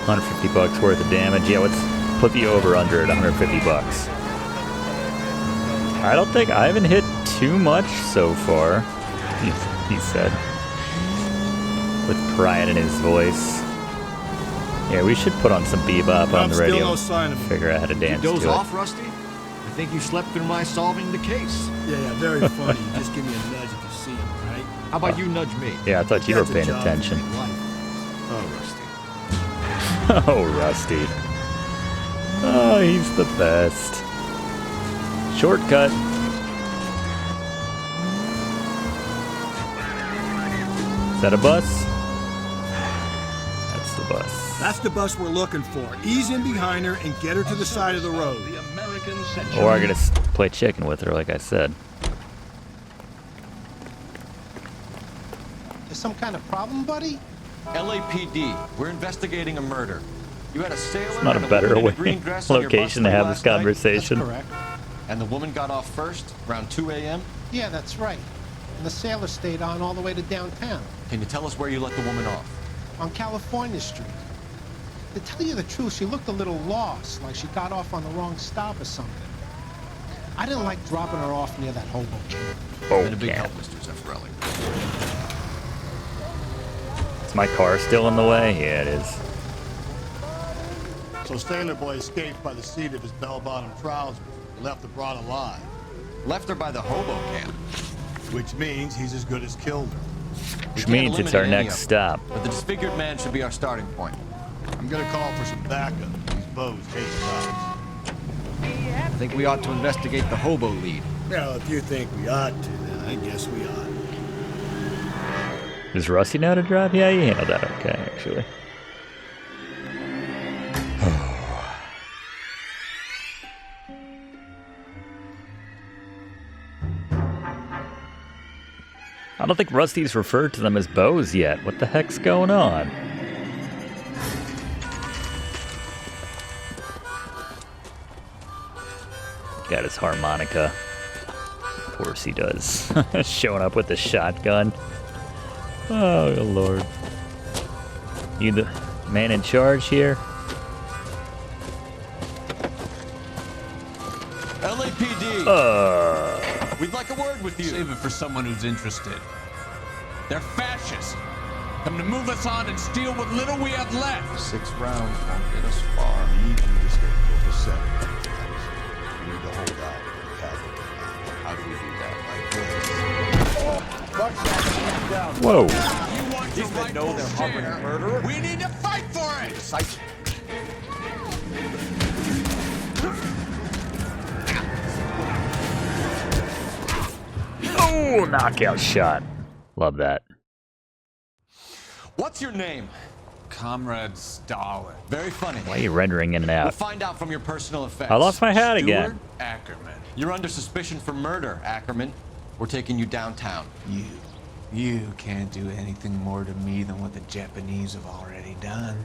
$150 worth of damage. Yeah, let's put the over under at 150 bucks. I don't think I haven't hit too much so far, he said, with pride in his voice. Yeah, we should put on some bebop on the radio. No sign of him. Figure out how to dance to it. You doze off, Rusty? I think you slept through my solving the case. Yeah, very funny. You just give me a nudge if you see him, right? How about you nudge me? Yeah, I thought you were paying attention. Oh, Rusty. Oh, Rusty. Oh, he's the best. Shortcut. Is that a bus? That's the bus. That's the bus we're looking for. Ease in behind her and get her to the side of the road. Or I'm gonna play chicken with her, like I said. There's some kind of problem, buddy? LAPD, we're investigating a murder. You had a sailor It's not a and better woman in a green dress on your bus location to have this last night? conversation. That's correct. And the woman got off first, around 2 a.m.? Yeah, that's right. And the sailor stayed on all the way to downtown. Can you tell us where you let the woman off? On California Street. To tell you the truth, she looked a little lost, like she got off on the wrong stop or something. I didn't like dropping her off near that hobo camp. Been a big help, Mr. Zeffirelli. Is my car still in the way? Yeah, it is. So Sailor Boy escaped by the seat of his bell-bottom trousers. Left the broad alive. Left her by the hobo camp. Which means he's as good as killed her. Which means it's our next stop. But the disfigured man should be our starting point. I'm gonna call for some backup. These bows hate cops. I think we ought to investigate the hobo lead. Well, if you think we ought to, then I guess we ought. Does Rusty know how to drive? Yeah, he handled that okay, actually. I don't think Rusty's referred to them as bows yet. What the heck's going on? Got his harmonica. Of course he does. Showing up with a shotgun. Oh, Lord. You the man in charge here? LAPD! We'd like a word with you. Save it for someone who's interested. They're fascists. Come to move us on and steal what little we have left. 6 rounds won't get us far. We need you to stay close to 7. We need to hold out. How do we do that? Whoa. You want to know they're harboring a murderer? We need to fight for it! Oh, knockout shot. Love that. What's your name? Comrade Stalin. Very funny. Why are you rendering in and We'll out? find out from your personal effects. I lost my hat Stuart again. Ackerman. You're under suspicion for murder, Ackerman. We're taking you downtown. You can't do anything more to me than what the Japanese have already done.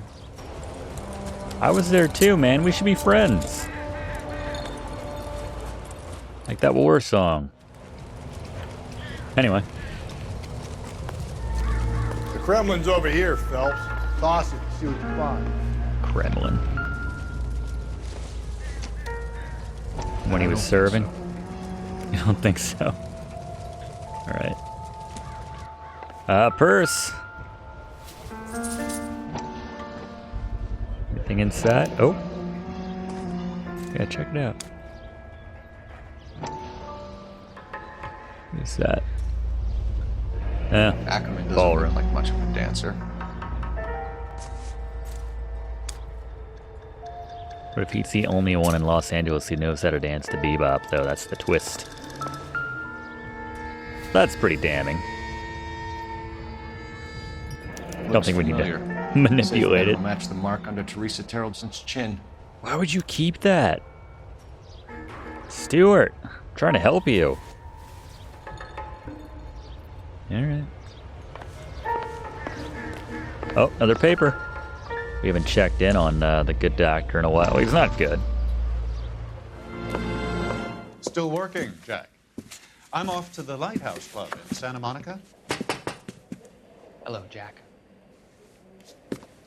I was there too, man. We should be friends. Like that war song. Anyway. The Kremlin's over here, Phelps. Toss it, see what you find. Kremlin. When he was serving? You don't think so? Alright. Purse. Anything inside? Oh. Yeah, check it out. What is that? Ackerman doesn't ballroom. look like much of a dancer. What if he's the only one in Los Angeles who knows how to dance to bebop, though? That's the twist. That's pretty damning. Don't think we need to manipulate it. Match the mark under Teresa Terrelson's chin. Why would you keep that? Stuart, I'm trying to help you. Alright. Oh, another paper. We haven't checked in on the good doctor in a while. He's not good. Still working, Jack. I'm off to the Lighthouse Club in Santa Monica. Hello, Jack.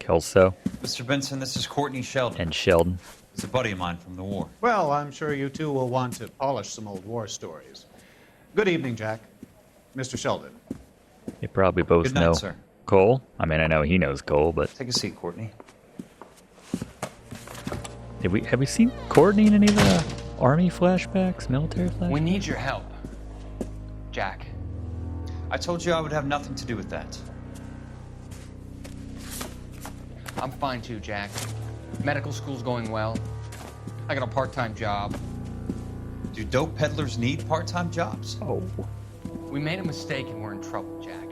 Kelso. Mr. Benson, this is Courtney Sheldon. And Sheldon. He's a buddy of mine from the war. Well, I'm sure you two will want to polish some old war stories. Good evening, Jack. Mr. Sheldon. They probably both Good night, know sir. Cole. I mean, I know he knows Cole, but Take a seat, Courtney. have we seen Courtney in any of the army flashbacks, military flashbacks? We need your help, Jack. I told you I would have nothing to do with that. I'm fine too, Jack. Medical school's going well. I got a part-time job. Do dope peddlers need part-time jobs? Oh. We made a mistake and we're in trouble, Jack.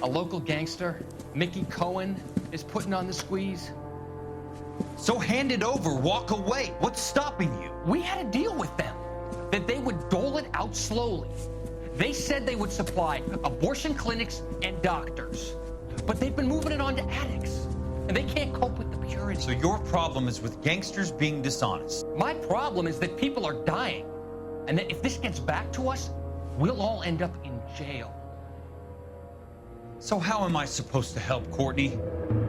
A local gangster, Mickey Cohen, is putting on the squeeze. So hand it over, walk away. What's stopping you? We had a deal with them that they would dole it out slowly. They said they would supply abortion clinics and doctors, but they've been moving it on to addicts, and they can't cope with the purity. So your problem is with gangsters being dishonest. My problem is that people are dying, and that if this gets back to us, we'll all end up in jail. So how am I supposed to help, Courtney?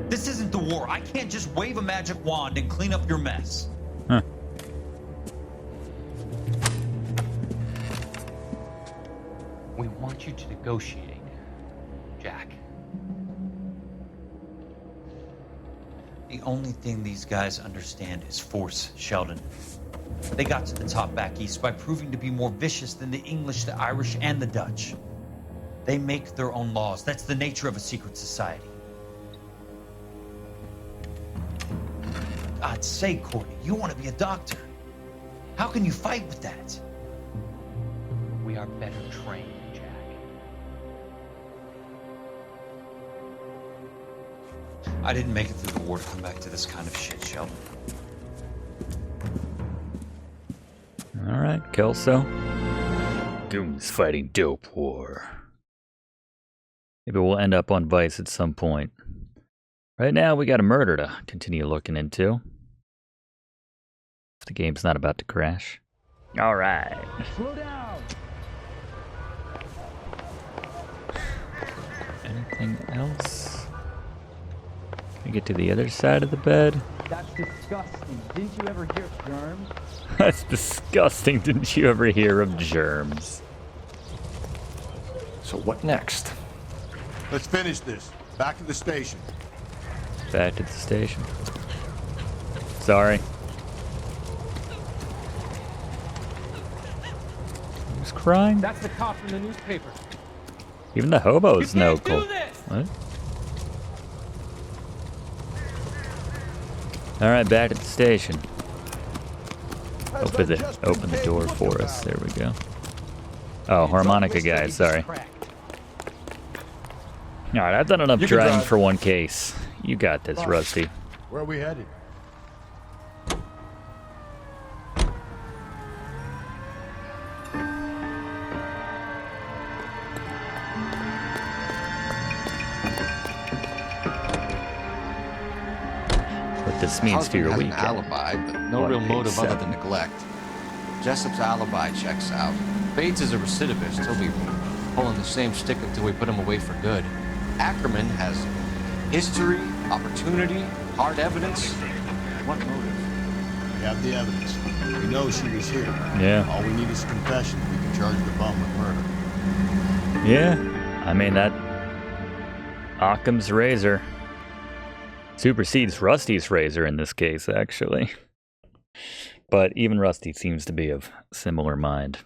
This isn't the war. I can't just wave a magic wand and clean up your mess. Huh. We want you to negotiate, Jack. The only thing these guys understand is force, Sheldon. They got to the top back east by proving to be more vicious than the English, the Irish, and the Dutch. They make their own laws. That's the nature of a secret society. God's sake, Courtney, you want to be a doctor. How can you fight with that? We are better trained, Jack. I didn't make it through the war to come back to this kind of shit, Sheldon. All right, Kelso. Doom's fighting dope war. Maybe we'll end up on Vice at some point. Right now, we got a murder to continue looking into. If the game's not about to crash. All right. Slow down. Anything else? Can we get to the other side of the bed? That's disgusting. Didn't you ever hear of germs? That's disgusting. Didn't you ever hear of germs? So what next? Let's finish this. Back to the station. Back to the station. Sorry. Who's crying? That's the cop from the newspaper. Even the hobos know Cole. What? Alright, back at the station. Open the door for us. There we go. Oh, harmonica guy, sorry. Alright, I've done enough driving for one case. You got this, Boss, Rusty. Where are we headed? What this means for your Husband weekend. has an alibi, but no real motive other than neglect. Jessup's alibi checks out. Bates is a recidivist. He'll be pulling the same stick until we put him away for good. Ackerman has history, opportunity, hard evidence. What motive? We have the evidence. We know she was here. Yeah. All we need is a confession. We can charge the bum with murder. Yeah. I mean, that Occam's razor supersedes Rusty's razor in this case, actually. But even Rusty seems to be of similar mind.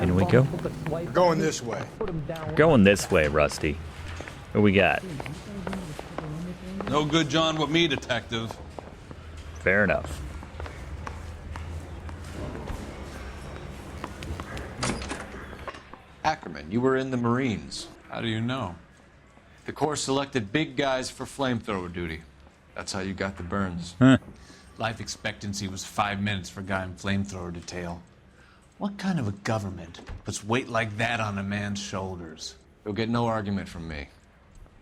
In we go. We're going this way. Going this way, Rusty. What we got? No good John with me, detective. Fair enough. Ackerman, you were in the Marines. How do you know? The Corps selected big guys for flamethrower duty. That's how you got the burns. Huh. Life expectancy was 5 minutes for a guy in flamethrower detail. What kind of a government puts weight like that on a man's shoulders? You'll get no argument from me.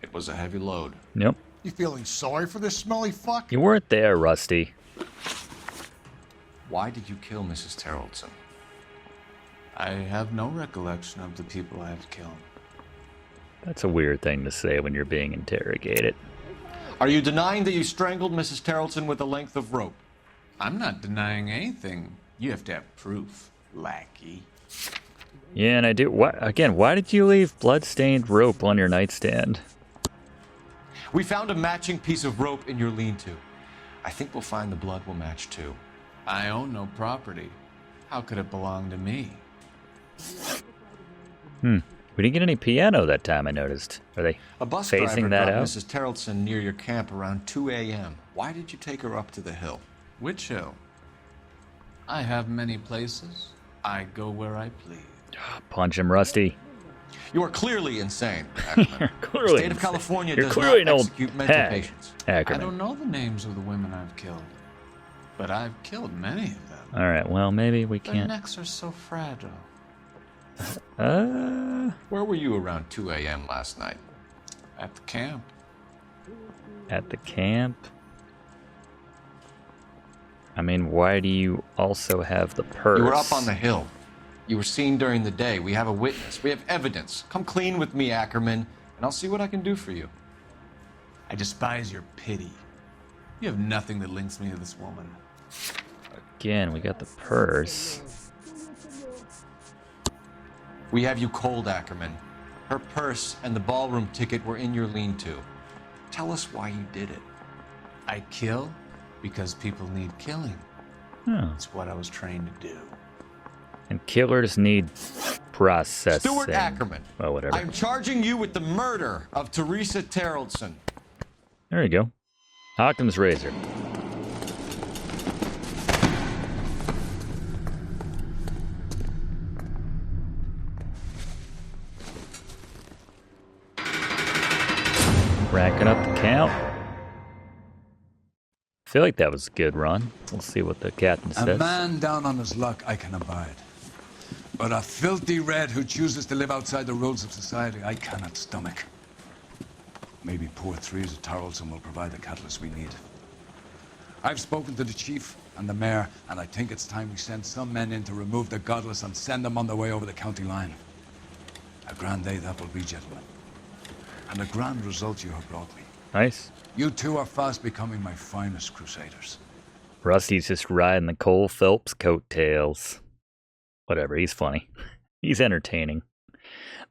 It was a heavy load. Yep. You feeling sorry for this smelly fuck? You weren't there, Rusty. Why did you kill Mrs. Terrellson? I have no recollection of the people I have killed. That's a weird thing to say when you're being interrogated. Are you denying that you strangled Mrs. Terrellson with a length of rope? I'm not denying anything. You have to have proof, lackey. Yeah, and I do. Why did you leave blood-stained rope on your nightstand? We found a matching piece of rope in your lean-to. I think we'll find the blood will match too. I own no property. How could it belong to me? We didn't get any piano that time, I noticed. Are they A bus facing driver that dropped out? Mrs. Terrellson near your camp around 2 a.m. Why did you take her up to the hill? Which hill? I have many places. I go where I please. Punch him, Rusty. You are clearly insane, Ackerman. Clearly the state of insane. California You're does clearly not an old execute mental hag, patients. Ackerman. I don't know the names of the women I've killed, but I've killed many of them. All right, well, maybe we Their can't. necks are so fragile. Where were you around 2 a.m. last night? At the camp. At the camp? I mean, why do you also have the purse? You were up on the hill. You were seen during the day. We have a witness. We have evidence. Come clean with me, Ackerman, and I'll see what I can do for you. I despise your pity. You have nothing that links me to this woman. Again, we got the purse. We have you cold, Ackerman. Her purse and the ballroom ticket were in your lean-to. Tell us why you did it. I kill because people need killing. Oh. It's what I was trained to do. And killers need processing. Stuart Ackerman. Oh, whatever. I'm charging you with the murder of Teresa Terrellson. There you go. Occam's razor. Racking up the count. I feel like that was a good run. We'll see what the captain A says. man down on his luck I can abide. But a filthy red who chooses to live outside the rules of society I cannot stomach. Maybe poor Teresa Tarleton will provide the catalyst we need. I've spoken to the chief and the mayor, and I think it's time we send some men in to remove the godless and send them on their way over the county line. A grand day that will be, gentlemen. And a grand result you have brought me. Nice. You two are fast becoming my finest crusaders. Rusty's just riding the Cole Phelps coattails. Whatever, he's funny. He's entertaining.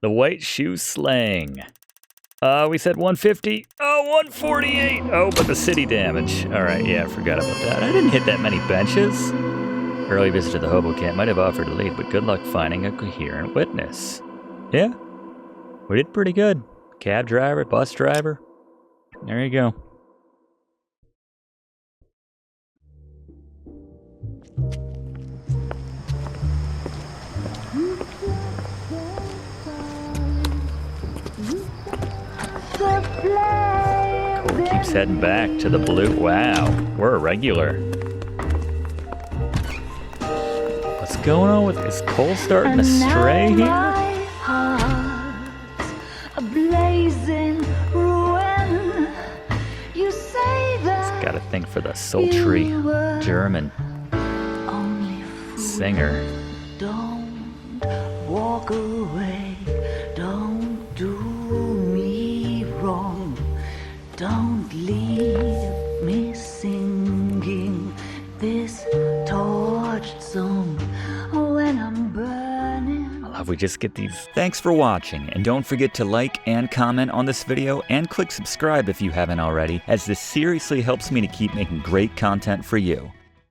The white shoe slang. We said 150. Oh, 148. Oh, but the city damage. All right, yeah, I forgot about that. I didn't hit that many benches. Early visit to the hobo camp might have offered a lead, but good luck finding a coherent witness. Yeah, we did pretty good. Cab driver, bus driver. There you go. Cole keeps heading back to the blue. Wow, we're a regular. What's going on with is Cole starting to stray here? A blazing ruin. You say that Gotta think for the sultry German singer. don't walk away, don't do me wrong, don't leave me singing this torched song when I'm burning. I love we just get these. Thanks for watching, and don't forget to like and comment on this video and click subscribe if you haven't already, as this seriously helps me to keep making great content for you.